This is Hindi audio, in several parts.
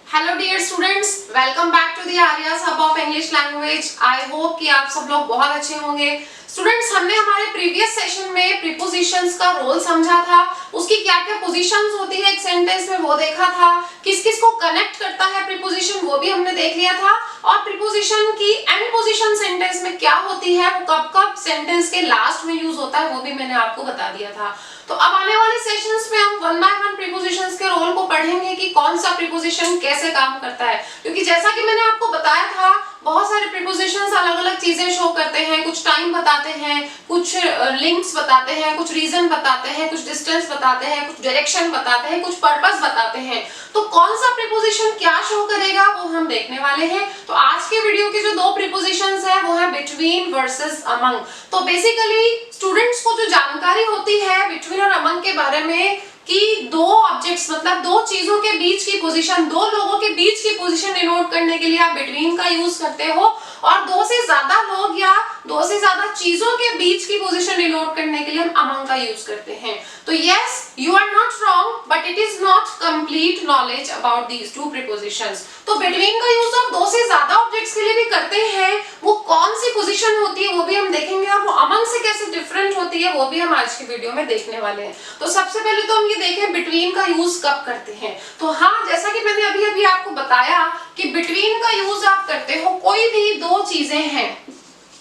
Hello dear students, welcome back to the Arya's hub of English language. I hope कि आप सब लोग बहुत अच्छे होंगे। स्टूडेंट्स, हमने हमारे प्रीवियस सेशन में प्रीपोजिशंस का रोल समझा था, उसकी क्या-क्या पोजीशंस होती है एक सेंटेंस में वो देखा था, किस-किस को कनेक्ट करता है प्रीपोजिशन वो भी हमने देख लिया था, और प्रीपोजिशन की एंड पोजीशन सेंटेंस में क्या होती है, वो कब-कब सेंटेंस के लास्ट में यूज होता है वो भी मैंने आपको बता दिया था। तो अब आने वाले सेशंस में हम वन बाय वन प्रीपोजिशंस के रोल को पढ़ेंगे कि कौन सा प्रीपोजिशन कैसे काम करता है, क्योंकि जैसा कि मैंने आपको बताया था बहुत सारे प्रीपोजिशंस अलग-अलग चीजें शो करते हैं, कुछ टाइम बताते हैं, कुछ लिंक्स बताते हैं, कुछ रीजन बताते हैं, कुछ डिस्टेंस बताते हैं, कुछ डायरेक्शन बताते हैं, कुछ पर्पस बताते हैं। तो कौन सा प्रीपोजिशन क्या शो करेगा वो हम देखने वाले हैं। तो आज के वीडियो के जो दो प्रीपोजिशंस है वो है बिटवीन वर्सेस अमंग। तो बेसिकली स्टूडेंट्स को जो जानकारी होती है बिटवीन और अमंग के बारे में कि दो ऑब्जेक्ट्स मतलब दो चीजों के बीच की पोजीशन, दो लोगों के बीच की पोजीशन डिनोट करने के लिए आप बिटवीन का यूज करते हो, और दो से ज्यादा लोग या दो से ज्यादा चीजों के बीच की पोजीशन डिनोट करने के लिए हम अमंग का यूज करते हैं। तो yes, you are not wrong, but it is not complete knowledge about these two prepositions. तो बिटवीन का यूज आप दो से ज्यादा ऑब्जेक्ट्स के लिए भी करते हैं, वो कौन सी पोजीशन होती है वो भी हम देखेंगे, और वो अमंग से कैसे डिफरेंट होती है वो भी हम आज की वीडियो में देखने वाले हैं। तो सबसे पहले तो हम ये देखें बिटवीन का यूज कब करते हैं। तो हाँ, जैसा कि मैंने अभी आपको बताया कि बिटवीन का यूज आप करते हो कोई भी दो चीजें हैं,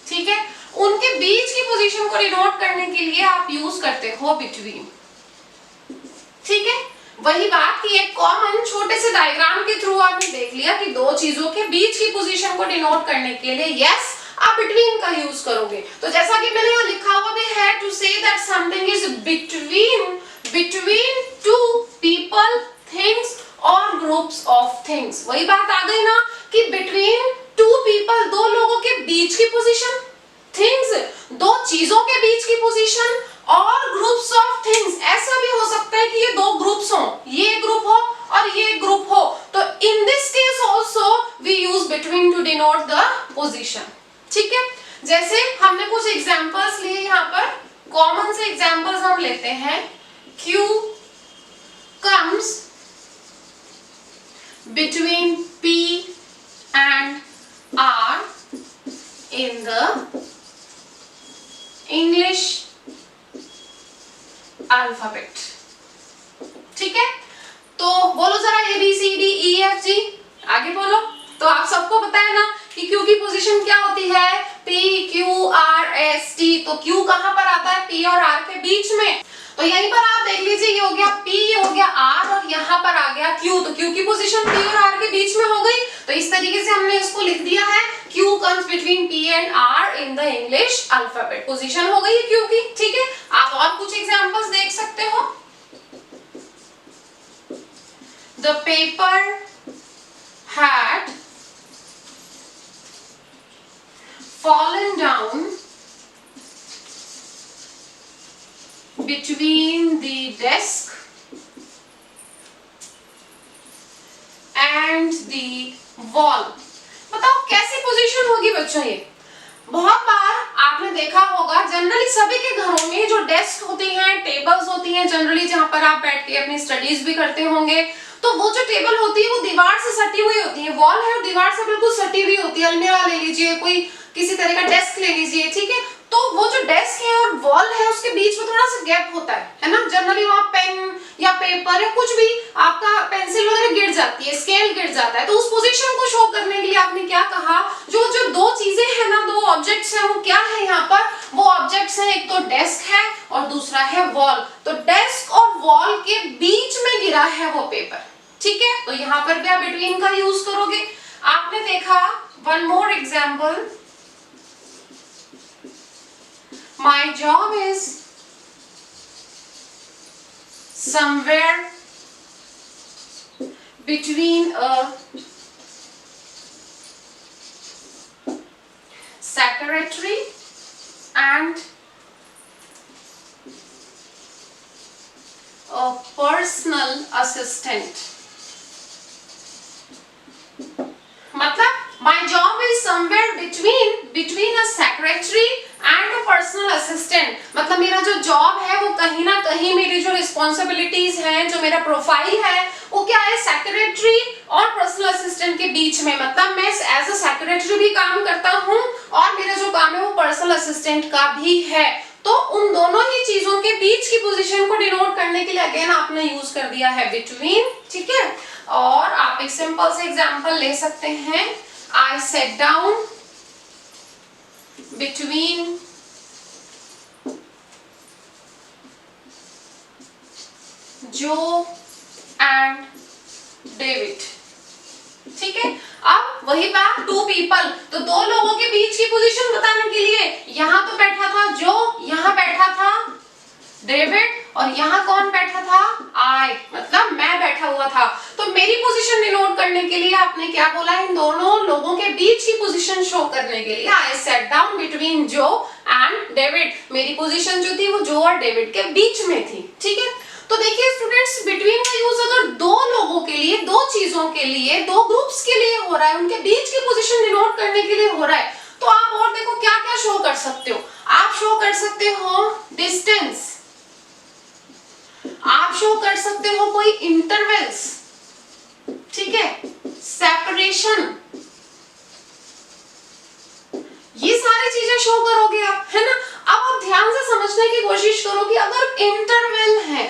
ठीक है, उनके बीच की पोजीशन को डिनोट करने के लिए आप यूज करते हो बिटवीन। ठीक है, वही बात कि एक कॉमन छोटे से डायग्राम के थ्रू आपने देख लिया कि दो चीजों के बीच की पोजीशन को डिनोट करने के लिए यस आप बिटवीन का यूज करोगे। तो जैसा कि मैंने यहाँ लिखा हुआ भी है, to say that something is between two people, things और ग्रुप्स ऑफ थिंग्स। वही बात आ गई ना कि बिटवीन टू पीपल, दो लोगों के बीच की पोजीशन, थिंग्स दो चीजों के बीच की पोजीशन, और ग्रुप्स ऑफ थिंग्स, ऐसा भी हो सकता है कि ये दो ग्रुप्स हो, ये ग्रुप हो और ये ग्रुप हो। तो in this case also we use between to denote the position. ठीक है, जैसे हमने कुछ एग्जांपल्स लिए, यहाँ पर कॉमन से एग्जांपल्स हम लेते हैं। Q comes between P and R in the English alphabet। ठीक है, तो बोलो जरा ABCDEFG, आगे बोलो। तो आप सबको पता है ना कि Q की पोजीशन क्या होती है, PQRST। तो Q कहां पर आता है, P और R के बीच में। तो यहीं पर आप देख लीजिए, ये हो गया P, ये हो गया R, और यहाँ पर आ गया Q। तो Q की पोजीशन P और R के बीच में हो गई। तो इस तरीके से हमने इसको लिख दिया है, Q comes between P and R in the English alphabet। Position हो गई है Q की। ठीक है, आप और कुछ एग्जांपल्स देख सकते हो। The paper had fallen down between the desk and the wall। बताओ कैसी पोजीशन होगी बच्चों ये। बहुत बार आपने देखा होगा, जनरली सभी के घरों में जो डेस्क होती हैं, टेबल्स होती हैं, जनरली जहां पर आप बैठ के अपनी स्टडीज भी करते होंगे, तो वो जो टेबल होती है वो दीवार से सटी हुई होती है, वॉल है और दीवार से बिल्कुल सटी हुई होती है। अलमीरा ले लीजिए, कोई किसी तरह का डेस्क ले लीजिए, ठीक है, तो वो जो डेस्क है और वॉल है उसके बीच में थोड़ा सा गैप होता है ना। जनरली वहां पेन या पेपर या कुछ भी आपका पेंसिल वगैरह गिर जाती है, स्केल गिर जाता है। तो उस पोजीशन को शो करने के लिए आपने क्या कहा, जो जो दो चीजें हैं ना, दो ऑब्जेक्ट्स हैं, वो क्या है यहाँ पर, वो ऑब्जेक्ट्स हैं, एक तो डेस्क है और दूसरा है वॉल। तो डेस्क और वॉल के बीच में गिरा है वो पेपर। ठीक है, तो यहाँ पर भी आप बिटवीन का यूज करोगे। आपने देखा one more example, my job is somewhere between a secretary and a personal assistant। मतलब my job is somewhere between a secretary and a personal assistant, मतलब मेरा जो जॉब है वो कहीं ना कहीं मेरी जो रिस्पॉन्सिबिलिटीज हैं, जो मेरा प्रोफाइल है वो क्या है, सेक्रेटरी और पर्सनल असिस्टेंट के बीच में, मतलब मैं एज अ सेक्रेटरी भी काम करता हूँ और मेरा जो काम है वो पर्सनल असिस्टेंट का भी है। तो उन दोनों ही चीजों के बीच की पोजीशन को डिनोट करने के लिए अगेन आपने यूज कर दिया है बिटवीन, ठीक है। और आप एक सिंपल से एग्जांपल ले सकते हैं, आई सेट डाउन बिटवीन जो एंड डेविड, ठीक है। अब वही बात, टू पीपल, तो दो लोगों के बीच की पोजीशन बताने के लिए यहां तो बैठा था जो, यहां बैठा था डेविड और यहां कौन बैठा था, आई, मतलब मैं बैठा हुआ था। तो मेरी पोजीशन डिनोट करने के लिए आपने क्या बोला, इन दोनों लोगों के बीच की पोजीशन शो करने के लिए आई सेट डाउन बिटवीन जो एंड डेविड, मेरी पोजीशन जो थी वो जो और डेविड के बीच में थी, ठीक है। तो देखिए स्टूडेंट्स, बिटवीन का यूज अगर दो लोगों के लिए, दो चीजों के लिए, दो ग्रुप्स के लिए हो रहा है, उनके बीच की पोजीशन डिनोट करने के लिए हो रहा है, तो आप और देखो क्या क्या शो कर सकते हो। आप शो कर सकते हो डिस्टेंस, आप शो कर सकते हो कोई इंटरवल्स, ठीक है, सेपरेशन, ये सारी चीजें शो करोगे आप, है ना। अब आप ध्यान से समझने की कोशिश करो कि अगर इंटरवल है,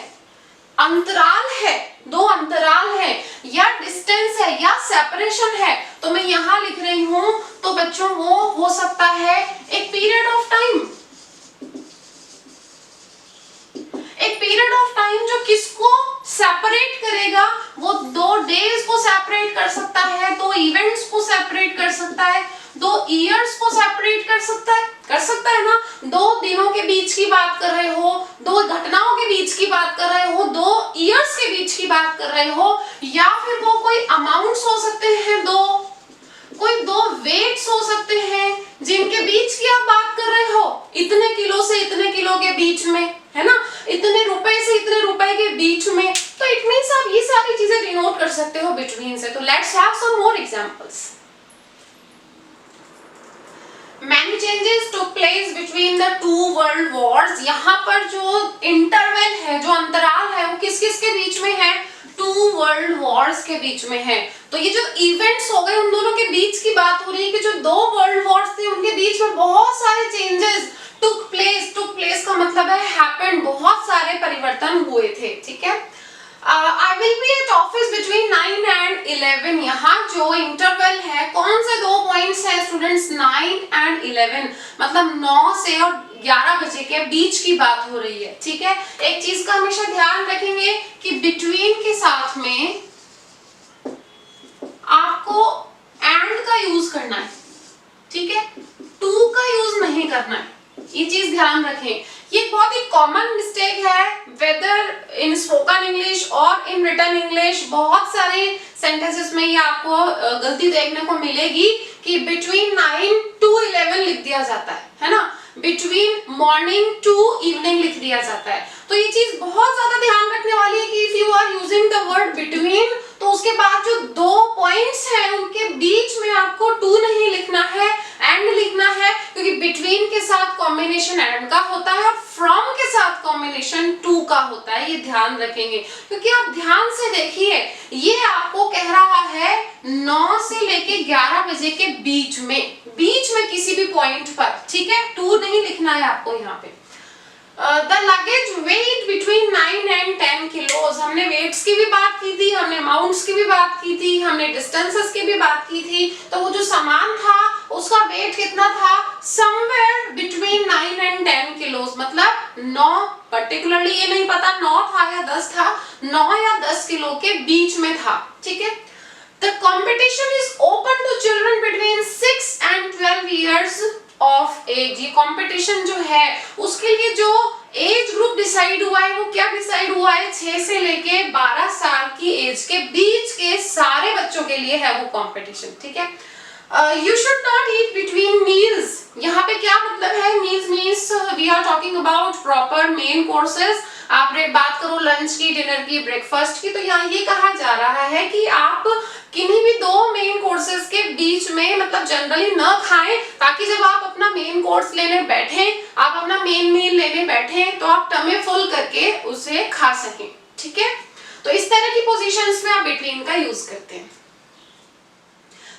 अंतराल है, दो अंतराल है, या डिस्टेंस है या सेपरेशन है, तो मैं यहां लिख रही हूं, तो बच्चों वो हो सकता है एक पीरियड ऑफ टाइम, एक पीरियड ऑफ टाइम जो किसको सेपरेट करेगा, वो दो डेज को सेपरेट कर सकता है, दो इवेंट्स को सेपरेट कर सकता है, दो ईयर्स को सेपरेट कर सकता है ना। दो दिनों के बीच की बात कर रहे हो, दो घटनाओं के बीच की बात कर रहे हो, दो ईयर्स के बीच की बात कर रहे हो, या फिर वो कोई अमाउंट्स हो सकते हैं, कोई दो वेट्स हो सकते हैं जिनके बीच की आप बात कर रहे हो, इतने किलो से इतने किलो के बीच में, है ना, इतने रुपए से इतने रुपए के बीच में। तो इट मींस आप ये सारी चीजें डिनोट कर सकते हो बिटवीन से। तो let's have some more examples. Many changes took place between the two world wars। यहाँ पर जो इंटरवल है, जो अंतराल है, वो किस किस के बीच में है, टू वर्ल्ड वॉर्स के बीच में है। तो ये जो इवेंट्स हो गए उन दोनों के बीच की बात हो रही है कि जो दो वर्ल्ड वॉर्स थे उनके बीच में बहुत सारे चेंजेस टुक प्लेस का मतलब है हैपेंड, बहुत सारे परिवर्तन हुए थे, ठीक है। I will be at office between 9 and 11। यहाँ जो इंटरवल है, कौन से दो पॉइंट्स हैं स्टूडेंट्स, 9 and 11, मतलब 9 से और 11 बजे के बीच की बात हो रही है, ठीक है। एक चीज का हमेशा ध्यान रखेंगे कि बिटवीन के साथ में आपको एंड का यूज करना है, ठीक है, टू का यूज नहीं करना है, ये चीज ध्यान रखें। ये बहुत ही कॉमन मिस्टेक है, वेदर इन स्पोकन इंग्लिश और इन रिटन इंग्लिश, बहुत सारे सेंटेंसेस में ये आपको गलती देखने को मिलेगी कि बिटवीन 9 to 11 लिख दिया जाता है ना, बिटवीन मॉर्निंग टू इवनिंग लिख दिया जाता है। तो ये चीज बहुत ज्यादा ध्यान रखने वाली है कि if you are using the word between, तो उसके बाद जो दो पॉइंट्स हैं उनके बीच में आपको टू नहीं लिखना है, एंड लिखना है, क्योंकि बिटवीन के साथ कॉम्बिनेशन एंड का होता है और फ्रॉम के साथ कॉम्बिनेशन टू का होता है, ये ध्यान रखेंगे। क्योंकि आप ध्यान से देखिए, ये आपको कह रहा है 9 से लेके 11 बजे के बीच में किसी भी पॉइंट पर, ठीक है, टू नहीं लिखना है आपको यहाँ पे। The luggage weighed between 9 and 10 kilos। हमने वेट्स की भी बात की थी, हमने अमाउंट्स की भी बात की थी, हमने डिस्टेंसेस की भी बात की थी। तो वो जो सामान था उसका वेट कितना था, somewhere between 9 and 10 kilos, मतलब 9, पर्टिकुलरली ये नहीं पता 9 था या 10 था, 9 या 10 किलो के बीच में था, ठीक है। The competition is open to children between 6 and 12 years of as. ये कंपटीशन जो है उसके लिए जो एज ग्रुप डिसाइड हुआ है वो क्या डिसाइड हुआ है, 6 से लेके 12 साल की एज के बीच के सारे बच्चों के लिए है वो कंपटीशन, ठीक है। You should not eat between meals. यहाँ पे क्या मतलब है? means we are talking about proper main courses. आप बात करो लंच की, डिनर की, ब्रेकफास्ट की, तो यहाँ ये कहा जा रहा है कि आप किन्हीं भी दो मेन कोर्सेज के बीच में मतलब जनरली न खाएं, ताकि जब आप अपना मेन कोर्स लेने बैठे, आप अपना मेन मील लेने बैठे, तो आप टमे फुल करके उसे खा सकें, ठीक है? तो इस तरह की पोजीशंस में आप बिटवीन का यूज करते हैं।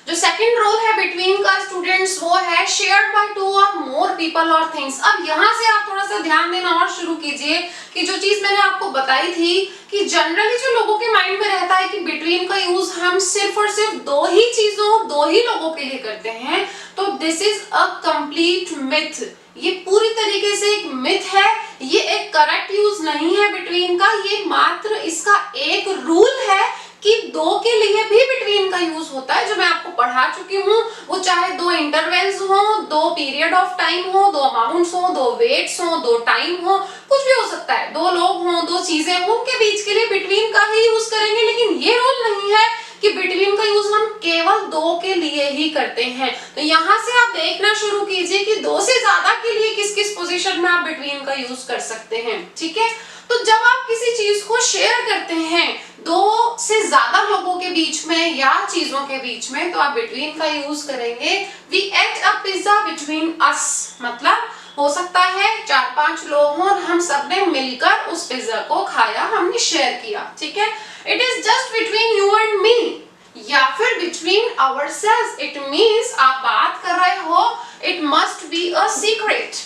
जो सेकंड रोल है बिटवीन का स्टूडेंट्स, वो है शेयर्ड बाय टू और मोर पीपल और थिंग्स। अब यहाँ से आप थोड़ा सा ध्यान देना और शुरू कीजिए कि जो चीज मैंने आपको बताई थी कि जनरली जो लोगों के माइंड में रहता है कि बिटवीन का यूज हम सिर्फ और सिर्फ दो ही चीजों, दो ही लोगों के लिए करते हैं, तो this is a complete myth. ये पूरी तरीके से एक मिथ है, ये एक करेक्ट यूज नहीं है बिटवीन का, ये मात्र इसका एक रूल है कि दो के लिए भी बिटवीन का यूज होता है, जो मैं आपको पढ़ा चुकी हूँ। वो चाहे दो इंटरवल्स हो, दो पीरियड ऑफ टाइम हो, दो अमाउंट्स हो, दो वेट्स हो, दो टाइम हो, कुछ भी हो सकता है, दो लोग हो, दो चीजें हो, उनके बीच के लिए बिटवीन का ही यूज करेंगे। लेकिन ये रूल नहीं है कि बिटवीन का यूज हम केवल दो के लिए ही करते हैं। तो यहाँ से आप देखना शुरू कीजिए कि दो से ज्यादा के लिए किस किस पोजीशन में आप बिटवीन का यूज कर सकते हैं, ठीक है? तो जब आप किसी चीज को शेयर करते हैं दो से ज्यादा लोगों के बीच में या चीजों के बीच में, तो आप बिटवीन का यूज करेंगे। We ate a pizza between us, मतलब हो सकता है 4-5 लोग हों और हम सब ने मिलकर उस पिज्जा को खाया, हमने शेयर किया, ठीक है? It is just between you and me, या फिर बिटवीन आवरसेल्व्स। इट मींस आप बात कर रहे हो, it must be a secret,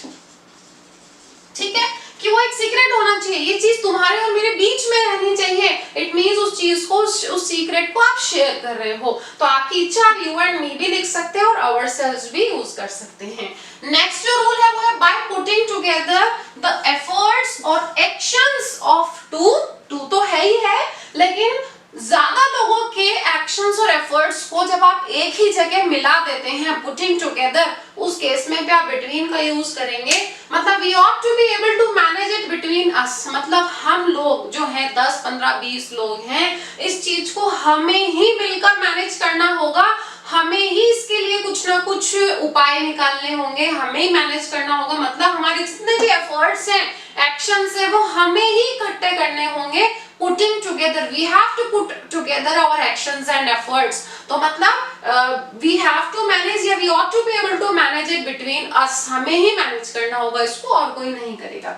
ठीक है? कि वो एक सीक्रेट होना चाहिए, ये चीज तुम्हारे और मेरे बीच में रहनी चाहिए। इट मींस उस चीज को, उस सीक्रेट को आप शेयर कर रहे हो। तो आपकी इच्छा आप यू एंड मी भी लिख सकते हैं और आवरसेल्व्स भी यूज कर सकते हैं। नेक्स्ट जो रूल है वो है by putting together the efforts और एक्शंस ऑफ टू तो है ही है, लेकिन ज्यादा लोगों के एक्शंस और एफर्ट्स को जब आप एक ही जगह मिला देते हैं, पुटिंग टुगेदर, उस केस में भी आप बिटवीन का यूज करेंगे। मतलब we ought to be able to manage it between us, मतलब हम लोग जो हैं 10, 15, 20 लोग हैं, इस चीज को हमें ही मिलकर मैनेज करना होगा, हमें ही इसके लिए कुछ ना कुछ उपाय निकालने होंगे, हमें ही मैनेज करना होगा। मतलब हमारे जितने भी एफर्ट्स हैं, एक्शंस हैं, वो हमें ही इकट्ठे करने होंगे। Putting together, we have to put together our actions and efforts. तो मतलब we have to manage या we ought to be able to manage it between us. हमें ही मैनेज करना होगा इसको, और कोई नहीं करेगा।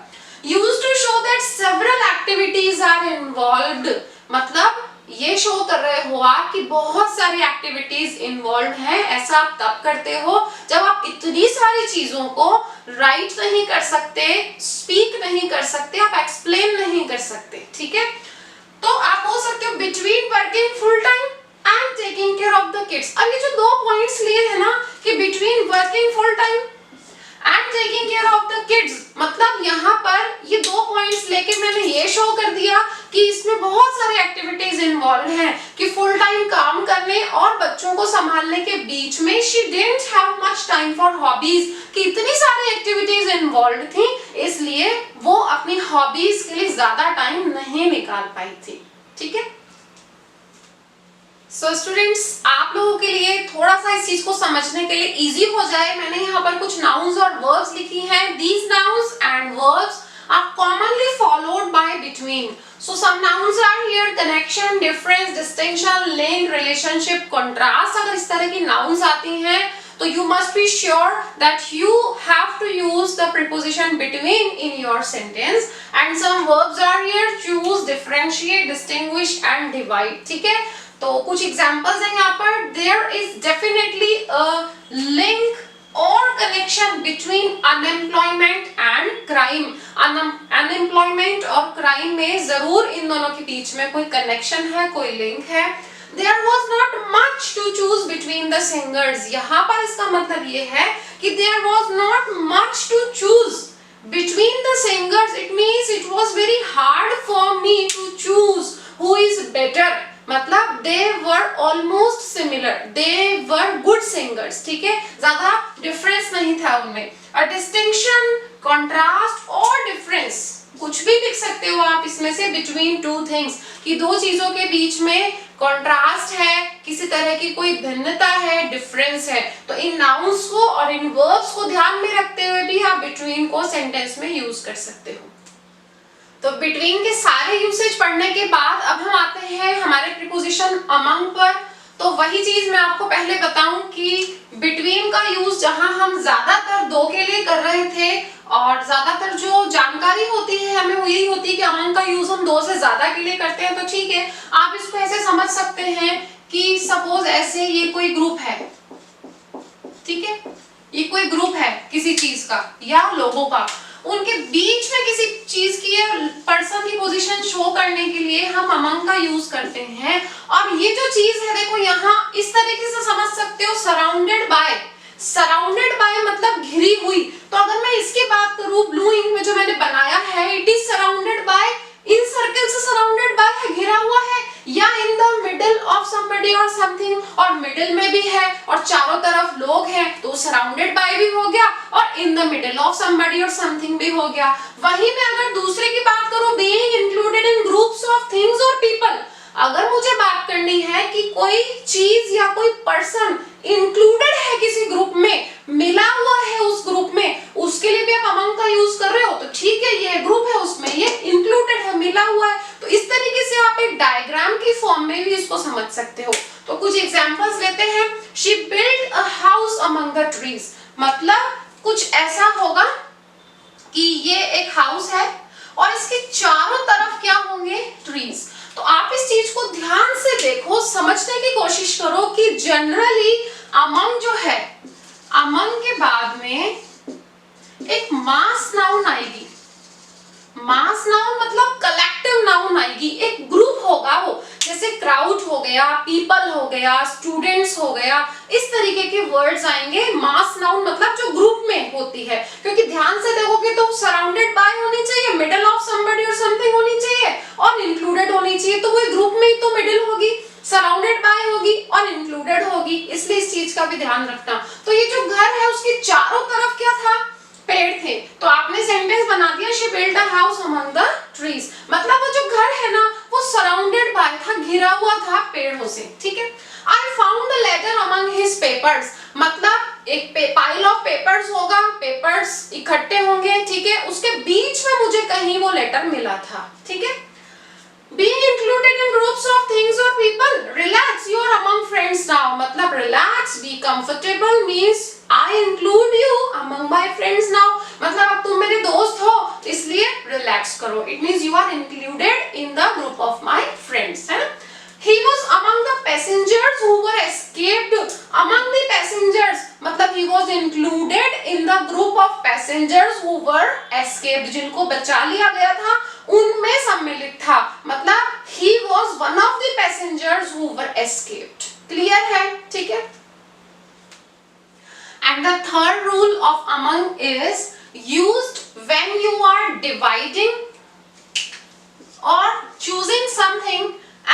Used to show that several activities are involved. मतलब ये शो कर रहे हो आप कि बहुत सारी एक्टिविटीज इन्वॉल्व हैं। ऐसा आप तब करते हो जब आप इतनी सारी चीजों को राइट नहीं कर सकते, स्पीक नहीं कर सकते, आप एक्सप्लेन नहीं कर सकते, ठीक है? तो आप बोल सकते हो between working full time and taking care of the kids. अब ये जो दो पॉइंट्स लिए हैं ना कि between working full time and taking care of the kids, मतलब यहाँ पर ये दो पॉइंट्स लेके मैंने ये शो कर दिया कि इसमें बहुत सारी एक्टिविटीज इन्वॉल्व हैं, कि फुल टाइम काम करने और बच्चों को संभालने के बीच में she didn't have much time for hobbies, कि इतनी सारी एक्टिविटीज इन्वॉल्व थी, इसलिए वो अपनी हॉबीज के लिए ज्यादा टाइम नहीं निकाल पाई थी, ठीक है? सो स्टूडेंट्स, आप लोगों के लिए थोड़ा सा इस चीज को समझने के लिए इजी हो जाए, मैंने यहाँ पर कुछ नाउन्स और वर्ब्स लिखी हैं। These nouns and verbs are commonly followed by between. So some nouns are here: connection, difference, distinction, link, relationship, contrast. अगर इस तरह की नाउन्स आती हैं तो you must be sure that you have to use the preposition between in your sentence. And some verbs are here: choose, differentiate, distinguish and divide, ठीक है? तो कुछ एग्जांपल्स हैं यहाँ पर। There is definitely a link or connection between unemployment and crime. Unemployment और crime में जरूर इन दोनों के बीच में कोई कनेक्शन है, कोई लिंक है। There was not much to choose between the singers. यहाँ पर इसका मतलब ये है कि there was not much to choose between the singers. It means it was very hard for me to choose who is better. मतलब they were almost similar. They were good singers. ठीक है, ज्यादा डिफरेंस नहीं था उनमें। A distinction, contrast और difference, कुछ भी लिख सकते हो आप इसमें से, बिटवीन टू थिंग्स, कि दो चीजों के बीच में कॉन्ट्रास्ट है, किसी तरह की कोई भिन्नता है, डिफरेंस है। तो इन नाउन्स को और इन वर्ब्स को ध्यान में रखते हुए भी आप बिटवीन को सेंटेंस में यूज कर सकते हो। तो बिटवीन के सारे यूसेज पढ़ने के बाद अब हम आते हैं हमारे प्रीपोजिशन अमंग पर। तो वही चीज मैं आपको पहले बताऊं कि बिटवीन का यूज जहां हम ज्यादातर दो के लिए कर रहे थे और ज्यादातर जो जानकारी होती है हमें वो यही होती है कि अमंग का यूज हम दो से ज्यादा के लिए करते हैं। तो ठीक है, आप इसको ऐसे समझ सकते हैं कि सपोज ऐसे ये कोई ग्रुप है, ठीक है, ये कोई ग्रुप है किसी चीज का या लोगों का, उनके बीच में किसी चीज की या पर्सन की पोजीशन शो करने के लिए हम अमंग का यूज करते हैं। और ये जो चीज है देखो यहाँ इस तरीके से समझ सकते हो, सराउंडेड बाय, सराउंडेड बाय मतलब घिरी हुई। तो अगर मैं इसकी बात करूं, ब्लू इंक में जो मैंने बनाया है, it is surrounded by, in circle से सराउंडेड बाय है, घिरा हुआ है, या in the middle of somebody और समथिंग, और मिडिल में भी है और चारों तरफ लोग हैं, तो सराउंडेड बाय भी हो गया और in the middle of somebody और समथिंग भी हो गया। वहीं मैं अगर दूसरे की बात करूं, being included in groups of things और पीपल, अगर मुझे बात करनी है कि कोई चीज या कोई पर्सन इंक्लूडेड है किसी ग्रुप में, मिला हुआ है उस ग्रुप में, उसके लिए भी आप अमंग का यूज कर रहे हो, तो ठीक है, ये ग्रुप है उसमें ये इंक्लूडेड है, मिला हुआ है। तो इस तरीके से आप एक डायग्राम की फॉर्म में भी इसको समझ सकते हो। तो कुछ एग्जांपल्स लेते हैं। She build a house among the trees, मतलब कुछ ऐसा होगा कि ये एक हाउस है और इसके चारों तरफ क्या होंगे, ट्रीज। तो आप इस चीज को ध्यान से देखो, समझने की कोशिश करो कि जनरली अमंग जो है, अमंग के बाद में एक मास नाउन आएगी। मास नाउन मतलब कलेक्टिव नाउन आएगी, एक ग्रुप होगा वो, जैसे क्राउड हो गया, पीपल हो गया, स्टूडेंट्स हो गया, इस तरीके के वर्ड्स आएंगे। मास नाउन मतलब जो ग्रुप में होती है, क्योंकि ध्यान से देखोगे तो सराउंडेड बाय होनी चाहिए, मिडल ऑफ समबडी और समथिंग होनी चाहिए और इंक्लूडेड होनी चाहिए। तो वो ग्रुप में ही तो मिडिल होगी, सराउंडेड बाय होगी और इंक्लूडेड होगी, इसलिए इस चीज का भी ध्यान रखना। तो ये जो घर है उसके चारों तरफ क्या था, पेड़ थे। तो आपने सेंटेंस बना दिया, she build a house among the trees, मतलब वो जो घर है ना वो सराउंडेड बाय था, घिरा हुआ था पेड़ों से, ठीक है। I found the letter among his papers, मतलब एक पाइल ऑफ पेपर्स होगा, पेपर्स इकट्ठे होंगे, ठीक है, उसके बीच में मुझे कहीं वो लेटर मिला था, ठीक है। Being included in groups of things or people, relax, you are among friends now, मतलब relax, be comfortable means I include you among my friends now, मतलब अब तुम मेरे दोस्त हो इसलिए relax करो, it means you are included in the group of my friends, है ना। He was among the passengers who were escaped, among the passengers मतलब he was included in the group of passengers who were escaped, जिनको बचा लिया गया था उनमें सम्मिलित था, मतलब he was one of the passengers who were escaped, clear है, ठीक है। And the third rule of among is used when you are dividing or choosing something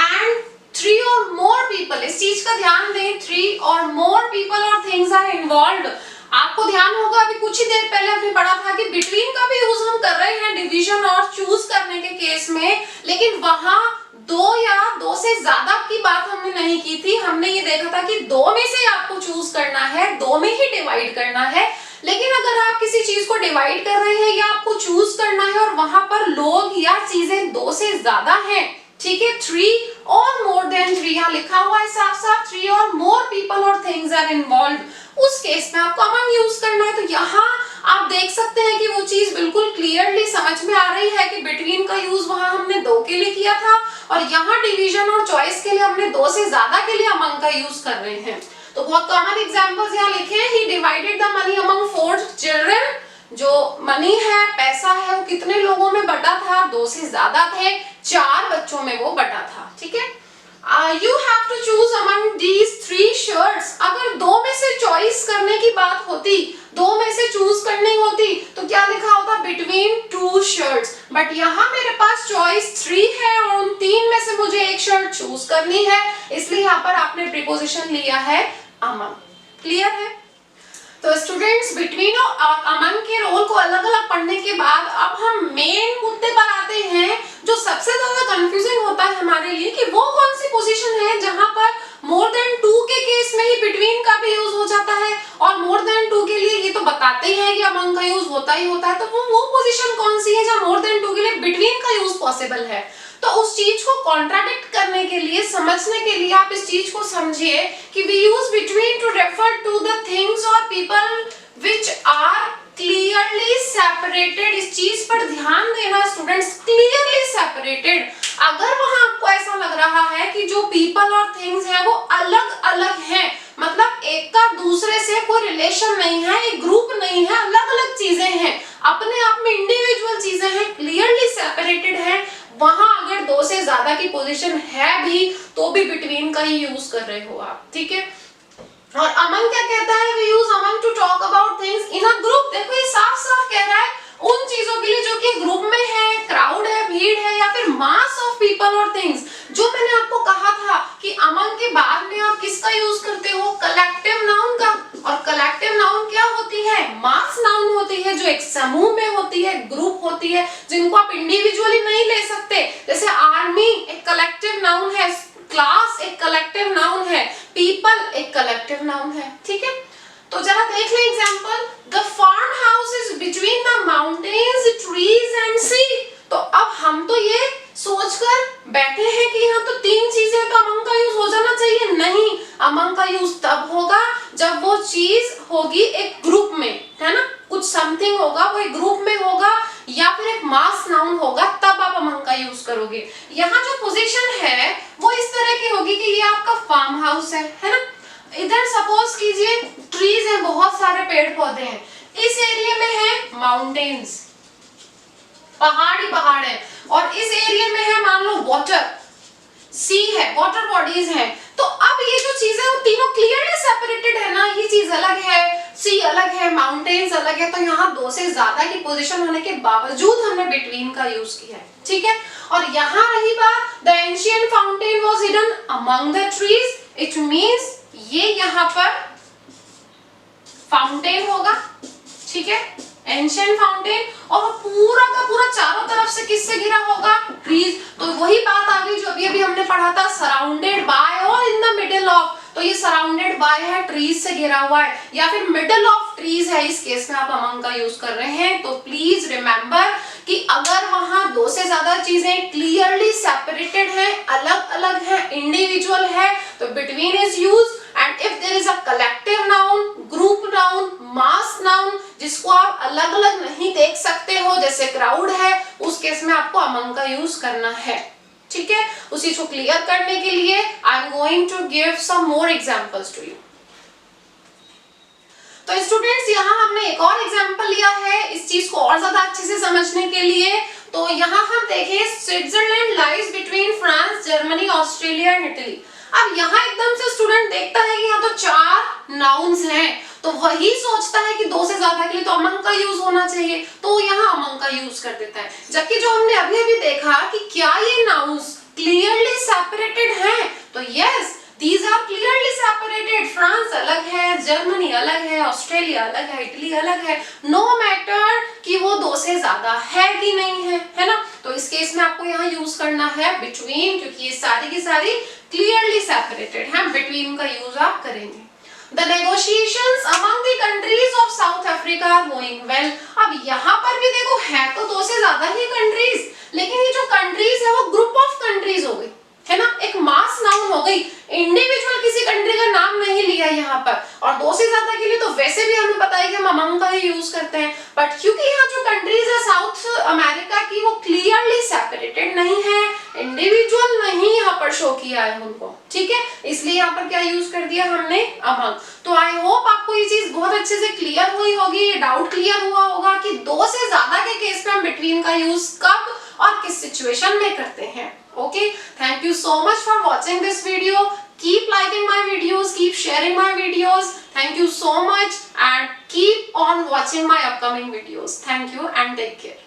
and three or more people, इस चीज का ध्यान दें, three or more people or things are involved। आपको ध्यान होगा अभी कुछ ही देर पहले हमने पढ़ा था कि बिटवीन का भी यूज हम कर रहे हैं डिवीजन और चूज करने के केस में, लेकिन वहां दो या दो से ज्यादा की बात हमने नहीं की थी। हमने ये देखा था कि दो में से आपको चूज करना है, दो में ही डिवाइड करना है। लेकिन अगर आप किसी चीज को डिवाइड कर रहे हैं या आपको चूज करना है और वहां पर लोग या चीजें दो से ज्यादा हैं, ठीक है, 3 और मोर देन 3 यहाँ लिखा हुआ है साफ साफ, 3 और मोर पीपल और थिंग्स आर इन्वॉल्व, उस केस में आपको अमंग यूज करना है। तो यहाँ आप देख सकते हैं कि वो चीज बिल्कुल क्लियरली समझ में आ रही है कि बिटवीन का यूज वहां हमने दो के लिए किया था और यहाँ डिवीजन और चॉइस के लिए हमने दो से ज्यादा के लिए अमंग का यूज कर रहे हैं। तो बहुत कॉमन एग्जांपल्स यहाँ लिखे हैं। He divided the money among 4 children, जो मनी है, पैसा है, वो कितने लोगों में बटा था, दो से ज्यादा थे, 4 बच्चों में वो बटा था, ठीक है। You have to choose among these 3 shirts, अगर दो में से चॉइस करने की बात होती, दो में से चूज करनी होती, तो क्या लिखा होता, बिटवीन 2 shirts, बट यहाँ मेरे पास चॉइस 3 है और उन 3 में से मुझे एक शर्ट चूज करनी है, इसलिए यहाँ पर आपने प्रीपोजिशन लिया है अमंग, क्लियर है। तो स्टूडेंट्स बिटवीन और अमंग के रोल को अलग अलग पढ़ने के बाद अब हम मेन मुद्दे कि वो कौन सी पोजीशन है जहां पर मोर देन 2 के केस में ही बिटवीन का भी यूज हो जाता है, और मोर देन 2 के लिए ये तो बताते ही है कि अमंग का यूज होता ही होता है, तो वो पोजीशन कौन सी है जहां मोर देन 2 के लिए बिटवीन का यूज पॉसिबल है। तो उस चीज को कॉन्ट्राडिक्ट करने के लिए, समझने के लिए आप इस चीज को समझिए कि we use between to refer to the things और people which are clearly separated. इस चीज पर ध्यान देना स्टूडेंट्स, क्लियरली सेपरेटेड। अगर वहां आपको ऐसा लग रहा है कि जो पीपल और थिंग्स हैं वो अलग अलग हैं, मतलब एक का दूसरे से कोई रिलेशन नहीं है, एक ग्रुप नहीं है, अलग अलग चीजें हैं, अपने आप में इंडिविजुअल चीजें हैं, क्लियरली सेपरेटेड है, वहां अगर 2 से ज्यादा की पोजीशन है भी तो भी बिटवीन का ही यूज कर रहे हो आप, ठीक है। और अमंग क्या कहता है, we use among to talk about things in a group. देखो ये साफ साफ कह रहा है उन चीजों के लिए जो कि ग्रुप में है, क्राउड है, भीड़ है, या फिर मास ऑफ पीपल और थिंग्स। जो मैंने आपको कहा था कि अमंग के बाद में आप किसका यूज करते हो, कलेक्टिव नाउन का। और कलेक्टिव नाउन क्या होती है, मास नाउन होती है, जो एक समूह में होती है, ग्रुप होती है, जिनको आप इंडिविजुअली नहीं ले सकते। जैसे आर्मी एक कलेक्टिव नाउन है, क्लास एक कलेक्टिव नाउन है, पीपल एक कलेक्टिव नाउन है, ठीक है। तो जरा देख लें example, the farm house is between the mountains, trees and sea. तो अब हम तो ये सोचकर बैठे हैं कि यहाँ तो 3 चीजें, तो अमंग का यूज हो जाना चाहिए। नहीं, अमंग का यूज तब होगा जब वो चीज होगी एक ग्रुप में, है ना, कुछ समथिंग होगा, वो एक ग्रुप में होगा, या फिर एक मास नाउन होगा, तब आप अमंग का यूज करोगे। यहाँ जो पोजीशन है वो इस तरह की होगी कि ये आपका फार्म हाउस है ना। इधर सपोज कीजिए ट्रीज है, बहुत सारे पेड़ पौधे हैं, इस एरिया में है माउंटेन्स, पहाड़ ही पहाड़ है, और इस एरिया में है मान लो वाटर, सी है, वाटर बॉडीज हैं। तो अब ये जो चीजें वो तीनों क्लियरली सेपरेटेड है ना, ये चीज अलग है, सी अलग है, माउंटेन्स अलग है, तो यहाँ 2 से ज्यादा की पोजीशन होने के बावजूद हमने बिटवीन का यूज किया है, ठीक है। और यहाँ रही बात, the ancient fountain was hidden among the trees, it means ये यहाँ पर फाउंटेन होगा, ठीक है, एंशिएंट फाउंटेन, और पूरा का पूरा चारों तरफ से किससे घिरा होगा, ट्रीज। तो वही बात आ गई जो अभी अभी हमने पढ़ा था, सराउंडेड बाय और इन द मिडिल ऑफ। तो ये सराउंडेड बाय है, ट्रीज से घिरा हुआ है, या फिर मिडिल ऑफ ट्रीज है, इस केस में आप अमंग का यूज कर रहे हैं। तो प्लीज रिमेंबर कि अगर वहां 2 से ज्यादा चीजें क्लियरली सेपरेटेड हैं, अलग अलग हैं, इंडिविजुअल है, तो between is use. And if there is a collective noun, group noun, mass noun, जिसको आप अलग अलग नहीं देख सकते हो, जैसे क्राउड है, उस केस में आपको अमंग का यूज करना है, ठीक है। उसी को क्लियर करने के लिए I am going to give some more examples to you. तो स्टूडेंट्स यहाँ हमने एक और एग्जांपल लिया है इस चीज को और ज्यादा अच्छे से समझने के लिए। तो यहाँ हम देखें, Switzerland lies between France, Germany, Australia and Italy. अब यहाँ एकदम से स्टूडेंट देखता है कि यहाँ तो 4 नाउन्स हैं, तो वही सोचता है कि 2 से ज्यादा के लिए तो अमंग का यूज होना चाहिए, तो यहाँ अमंग का यूज कर देता है। जबकि जो हमने अभी अभी देखा कि क्या ये नाउन्स क्लियरली सेपरेटेड हैं, तो yes these are clearly separated। France अलग है, जर्मनी अलग है, ऑस्ट्रेलिया अलग है, इटली अलग है, no matter कि वो 2 से ज्यादा है कि नहीं है ना। तो इस केस में आपको यहाँ यूज करना है between, क्योंकि ये सारी की सारी clearly separated है, between का यूज आप करेंगे। The negotiations among the countries of South Africa are going well। अब यहाँ पर भी देखो है तो 2 से ज्यादा ही कंट्रीज, लेकिन ये जो कंट्रीज है वो ग्रुप ऑफ कंट्रीज हो गई, है ना, एक मास नाउन हो गई, इंडिविजुअल किसी कंट्री का नाम नहीं लिया यहाँ पर। और 2 से ज्यादा के लिए तो वैसे भी हमें पता है कि हम अमंग का ही यूज करते हैं, बट क्योंकि यहाँ जो कंट्रीज है साउथ अमेरिका की, वो क्लियरली सेपरेटेड नहीं है, इंडिविजुअल नहीं यहाँ पर शो किया है उनको, ठीक है, इसलिए यहाँ पर क्या यूज कर दिया हमने, अमंग। तो आई होप आपको ये चीज बहुत अच्छे से क्लियर हुई होगी, डाउट क्लियर हुआ होगा कि 2 से ज्यादा के केस में हम बिटवीन का यूज कब और किस सिचुएशन में करते हैं। Okay, thank you so much for watching this video. Keep liking my videos, keep sharing my videos. Thank you so much and keep on watching my upcoming videos. Thank you and take care.